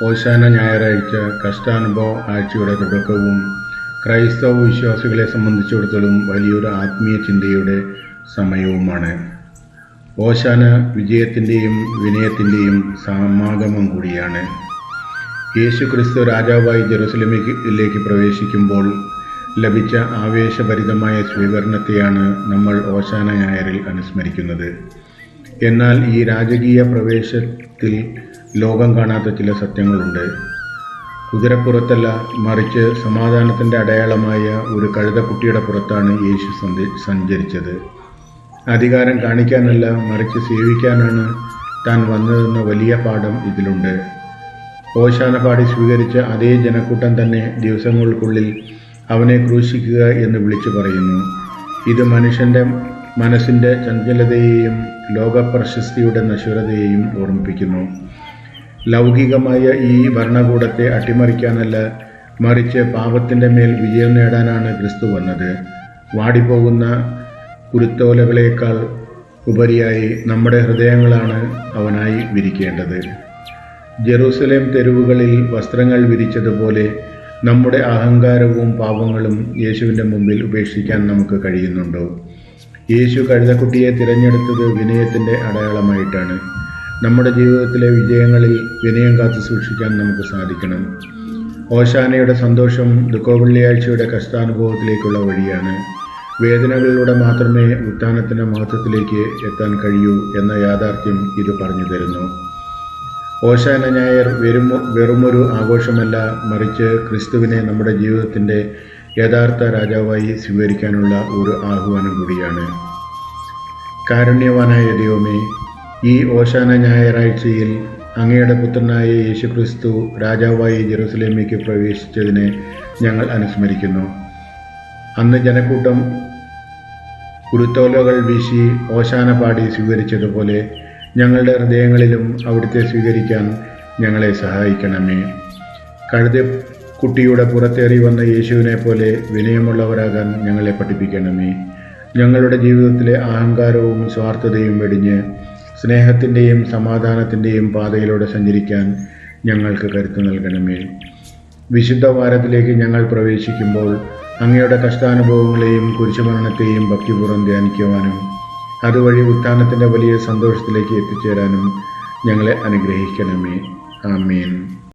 ഓശാന ഞായറാഴ്ച കഷ്ടാനുഭവ ആഴ്ചയുടെ തുടക്കവും ക്രൈസ്തവ വിശ്വാസികളെ സംബന്ധിച്ചിടത്തോളം വലിയൊരു ആത്മീയ ചിന്തയുടെ സമയവുമാണ്. ഓശാന വിജയത്തിൻ്റെയും വിനയത്തിൻ്റെയും സമാഗമം കൂടിയാണ്. യേശു ക്രിസ്തു രാജാവായി ജെറുസലേമിലേക്ക് പ്രവേശിക്കുമ്പോൾ ലഭിച്ച ആവേശഭരിതമായ സ്വീകരണത്തെയാണ് നമ്മൾ ഓശാന ഞായറിൽ അനുസ്മരിക്കുന്നത്. എന്നാൽ ഈ രാജകീയ പ്രവേശത്തിൽ ലോകം കാണാത്ത ചില സത്യങ്ങളുണ്ട്. കുതിരപ്പുറത്തല്ല, മറിച്ച് സമാധാനത്തിൻ്റെ അടയാളമായ ഒരു കഴുതക്കുട്ടിയുടെ പുറത്താണ് യേശു സഞ്ചരിച്ചത്. അധികാരം കാണിക്കാനല്ല, മറിച്ച് സേവിക്കാനാണ് താൻ വന്നതെന്ന വലിയ പാഠം ഇതിലുണ്ട്. ഓശാന പാടി സ്വീകരിച്ച അതേ ജനക്കൂട്ടം തന്നെ ദിവസങ്ങൾക്കുള്ളിൽ അവനെ ക്രൂശിക്കുക എന്ന് വിളിച്ചു പറയുന്നു. ഇത് മനുഷ്യൻ്റെ മനസ്സിൻ്റെ ചഞ്ചലതയെയും ലോകപ്രശസ്തിയുടെ നശ്വരതയെയും ഓർമ്മിപ്പിക്കുന്നു. ലൗകികമായ ഈ ഭരണകൂടത്തെ അട്ടിമറിക്കാനല്ല, മറിച്ച് പാപത്തിൻ്റെ മേൽ വിജയം നേടാനാണ് ക്രിസ്തു വന്നത്. വാടിപ്പോകുന്ന കുരുത്തോലകളേക്കാൾ ഉപരിയായി നമ്മുടെ ഹൃദയങ്ങളാണ് അവനായി വിരിക്കേണ്ടത്. ജെറൂസലേം തെരുവുകളിൽ വസ്ത്രങ്ങൾ വിരിച്ചതുപോലെ നമ്മുടെ അഹങ്കാരവും പാപങ്ങളും യേശുവിൻ്റെ മുമ്പിൽ ഉപേക്ഷിക്കാൻ നമുക്ക് കഴിയുന്നുണ്ടോ? യേശു കഴുതക്കുട്ടിയെ തിരഞ്ഞെടുത്തത് വിനയത്തിൻ്റെ അടയാളമായിട്ടാണ്. നമ്മുടെ ജീവിതത്തിലെ വിജയങ്ങളിൽ വിനയം കാത്തു സൂക്ഷിക്കാൻ നമുക്ക് സാധിക്കണം. ഓശാനയുടെ സന്തോഷം ദുഃഖവെള്ളിയാഴ്ചയുടെ കഷ്ടാനുഭവത്തിലേക്കുള്ള വഴിയാണ്. വേദനകളിലൂടെ മാത്രമേ ഉത്ഥാനത്തിൻ്റെ മഹത്വത്തിലേക്ക് എത്താൻ കഴിയൂ എന്ന യാഥാർത്ഥ്യം ഇത് പറഞ്ഞു തരുന്നു. ഓശാന ഞായർ വെറുമൊരു ആഘോഷമല്ല, മറിച്ച് ക്രിസ്തുവിനെ നമ്മുടെ ജീവിതത്തിൻ്റെ യഥാർത്ഥ രാജാവായി സ്വീകരിക്കാനുള്ള ഒരു ആഹ്വാനം കൂടിയാണ്. കാരുണ്യവാനായ ദൈവമേ, ഈ ഓശാന ഞായറാഴ്ചയിൽ അങ്ങയുടെ പുത്രനായ യേശുക്രിസ്തു രാജാവായി ജെറുസലേമിലേക്ക് പ്രവേശിച്ചതിനെ ഞങ്ങൾ അനുസ്മരിക്കുന്നു. അന്ന് ജനക്കൂട്ടം കുരുത്തോലകൾ വീശി ഓശാന പാടി സ്വീകരിച്ചതുപോലെ ഞങ്ങളുടെ ഹൃദയങ്ങളിലും അവിടുത്തെ സ്വീകരിക്കാൻ ഞങ്ങളെ സഹായിക്കണമേ. കഴുതക്കുട്ടിയുടെ പുറത്തേറി വന്ന യേശുവിനെ പോലെ വിനയമുള്ളവരാകാൻ ഞങ്ങളെ പഠിപ്പിക്കണമേ. ഞങ്ങളുടെ ജീവിതത്തിലെ അഹങ്കാരവും സ്വാർത്ഥതയും വെടിഞ്ഞ് സ്നേഹത്തിൻ്റെയും സമാധാനത്തിൻ്റെയും പാതയിലൂടെ സഞ്ചരിക്കാൻ ഞങ്ങൾക്ക് കരുത്ത് നൽകണമേ. വിശുദ്ധ വാരത്തിലേക്ക് ഞങ്ങൾ പ്രവേശിക്കുമ്പോൾ അങ്ങയുടെ കഷ്ടാനുഭവങ്ങളെയും കുരിശുമരണത്തെയും ഭക്തിപൂർവ്വം ധ്യാനിക്കുവാനും അതുവഴി ഉത്ഥാനത്തിൻ്റെ വലിയ സന്തോഷത്തിലേക്ക് എത്തിച്ചേരാനും ഞങ്ങളെ അനുഗ്രഹിക്കണമേ. ആമേൻ.